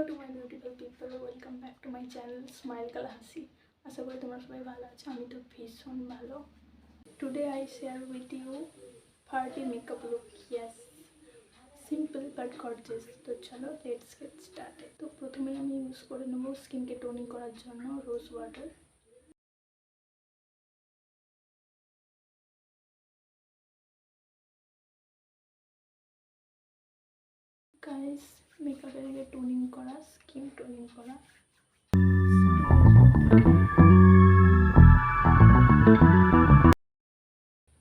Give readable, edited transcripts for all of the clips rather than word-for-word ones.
to my beautiful people, welcome back to my channel Smile Kala Hasi. আশা করি তোমরা সবাই ভালো আছো, আমি তো ভীষণ ভালো। Today I share with you party makeup look. Yes, simple but gorgeous. তো চলো let's get started. তো প্রথমে আমি ইউজ করে নেব স্কিনকে টোনিং করার জন্য রোজ ওয়াটার। গাইস, মেকআপের আগে টোনিং করা, স্কিন টোনিং করা।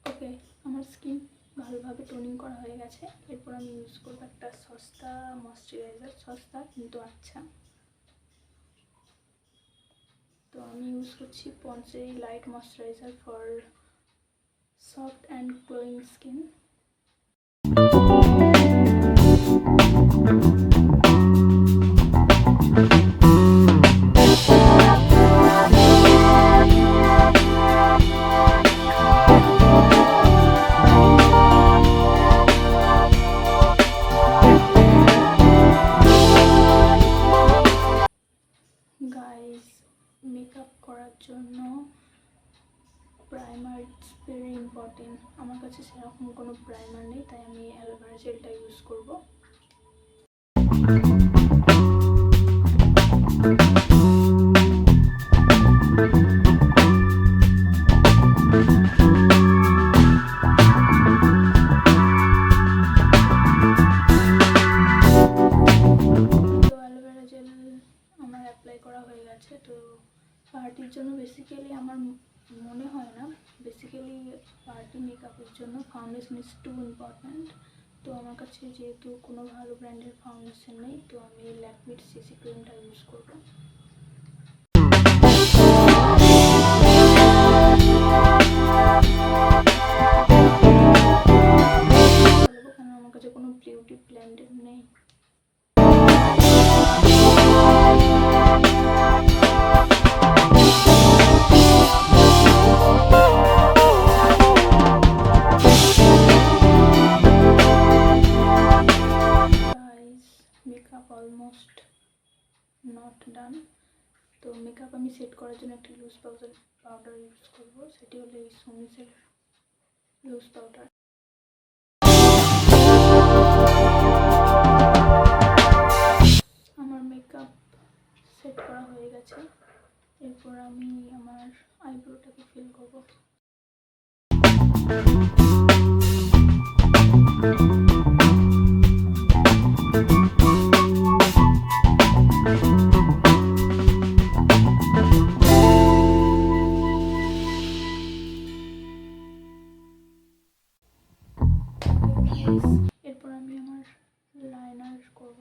ওকে, আমার স্কিন ভালোভাবে টোনিং করা হয়ে গেছে। এরপর আমি ইউজ করবো একটা সস্তা ময়শ্চারাইজার, সস্তা কিন্তু আচ্ছা। তো আমি ইউজ করছি পন্ডসের light moisturiser for soft and glowing skin. Guys, makeup করার জন্য প্রাইমার ইটস ভেরি ইম্পর্টেন্ট। আমার কাছে সেরকম কোনো প্রাইমার নেই, তাই আমি অ্যালোভেরা জেলটা ইউজ করব। তো পার্টির জন্য বেসিক্যালি আমার মনে হয় না, বেসিক্যালি পার্টি মেকআপের জন্য ফাউন্ডেশন ইজ টু ইম্পর্ট্যান্ট। তো আমার কাছে যেহেতু কোনো ভালো ব্র্যান্ডের ফাউন্ডেশন নেই, তো আমি ল্যাকমির সিসি ক্রিমটা ইউজ করবো। কারণ আমার কাছে কোনো বিউটি ব্লেন্ডার নেই। Almost not done. তো মেকআপ আমি সেট করার জন্য একটা লুজ পাউডার ইউজ করবো, সেটি হলো এই সুমিসের লুজ পাউডার। আমার মেকআপ সেট করা হয়ে গেছে। এরপর আমি আমার আইব্রোটাকে ফিল করবো। এরপর আমি আমার লাইনার করব।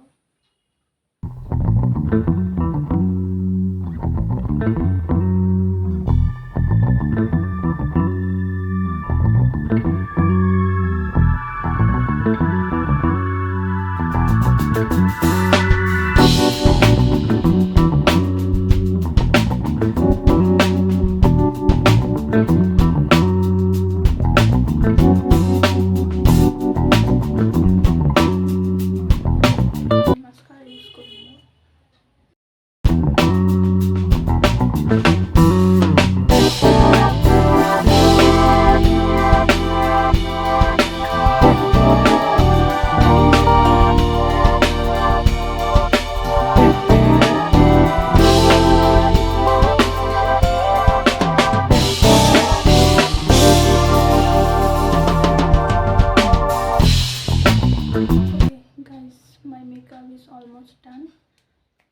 Almost done.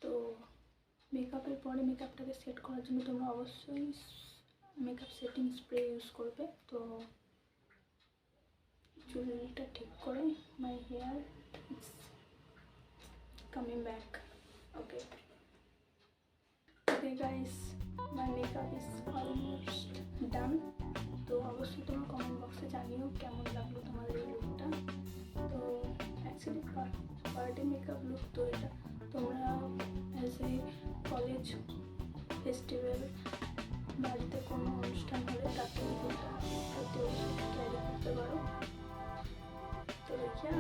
তো মেকআপের পরে মেকআপটাকে সেট করার জন্য তোমরা অবশ্যই মেকআপ সেটিং স্প্রে ইউজ করবে। তো চুলটা ঠিক করে my hair it's coming back. Okay okay guys, my makeup is almost done. তো অবশ্যই তোমরা কমেন্ট বক্সে জানিও কেমন লাগলো তোমাদের এই লুকটা। তো অ্যাকচুয়ালি পার্টি মেকআপ লুক, তো এটা তোমরা অ্যাজ এ কলেজ ফেস্টিভ্যাল, বাড়িতে কোনো অনুষ্ঠান হলে তাতে এটা ক্যারি করতে পারো। তো দেখিয়া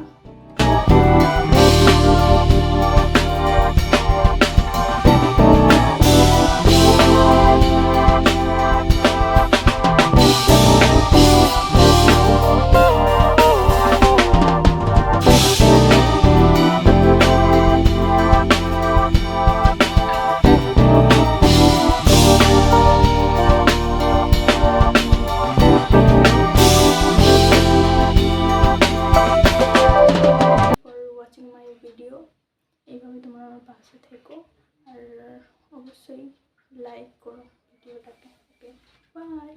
এইভাবে তোমরা আমার পাশে থেকো, আর অবশ্যই লাইক করো ভিডিওটাকে। ওকে, বাই।